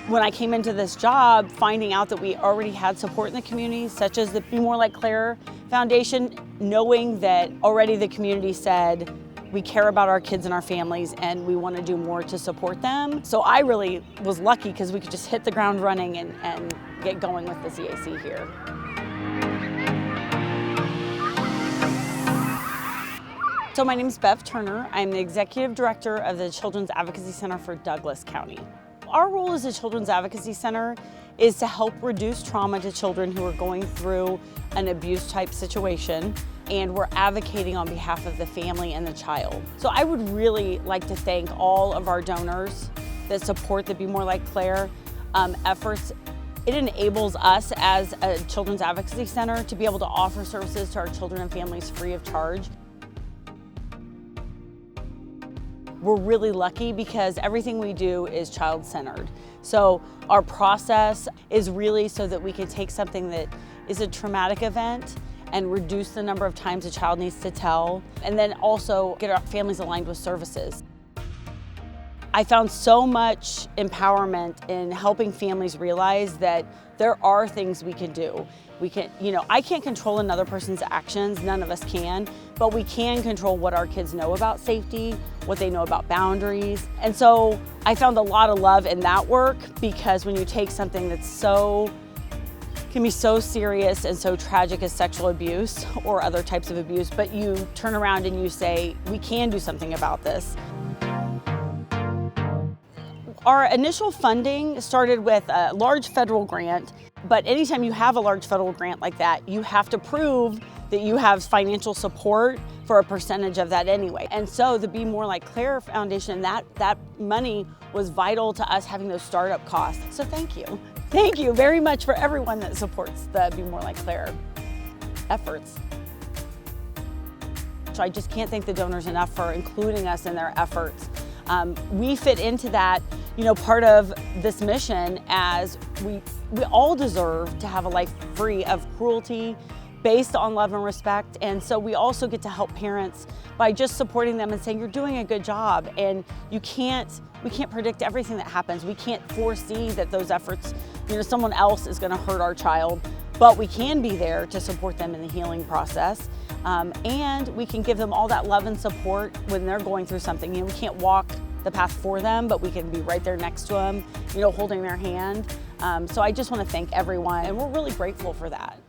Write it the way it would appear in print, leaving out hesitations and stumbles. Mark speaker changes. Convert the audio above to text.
Speaker 1: When I came into this job, finding out that we already had support in the community, such as the Be More Like Claire Foundation, knowing that already the community said, we care about our kids and our families and we want to do more to support them. So I really was lucky because we could just hit the ground running and get going with the CAC here. So my name is Bev Turner. I'm the Executive Director of the Children's Advocacy Center for Douglas County. Our role as a Children's Advocacy Center is to help reduce trauma to children who are going through an abuse type situation, and we're advocating on behalf of the family and the child. So I would really like to thank all of our donors that support the Be More Like Claire efforts. It enables us as a Children's Advocacy Center to be able to offer services to our children and families free of charge. We're really lucky because everything we do is child-centered. So our process is really so that we can take something that is a traumatic event and reduce the number of times a child needs to tell, and then also get our families aligned with services. I found so much empowerment in helping families realize that there are things we can do. We can, I can't control another person's actions, none of us can, but we can control what our kids know about safety, what they know about boundaries. And so I found a lot of love in that work, because when you take something that's can be so serious and so tragic as sexual abuse or other types of abuse, but you turn around and you say, we can do something about this. Our initial funding started with a large federal grant, but anytime you have a large federal grant like that, you have to prove that you have financial support for a percentage of that anyway. And so the Be More Like Claire Foundation, that money was vital to us having those startup costs. So thank you. Thank you very much for everyone that supports the Be More Like Claire efforts. So I just can't thank the donors enough for including us in their efforts. We fit into that, part of this mission, as we all deserve to have a life free of cruelty, based on love and respect. And so we also get to help parents by just supporting them and saying, you're doing a good job. And we can't predict everything that happens. We can't foresee that those efforts, someone else is going to hurt our child, but we can be there to support them in the healing process. And we can give them all that love and support when they're going through something. We can't walk the path for them, but we can be right there next to them, holding their hand. So I just want to thank everyone, and we're really grateful for that.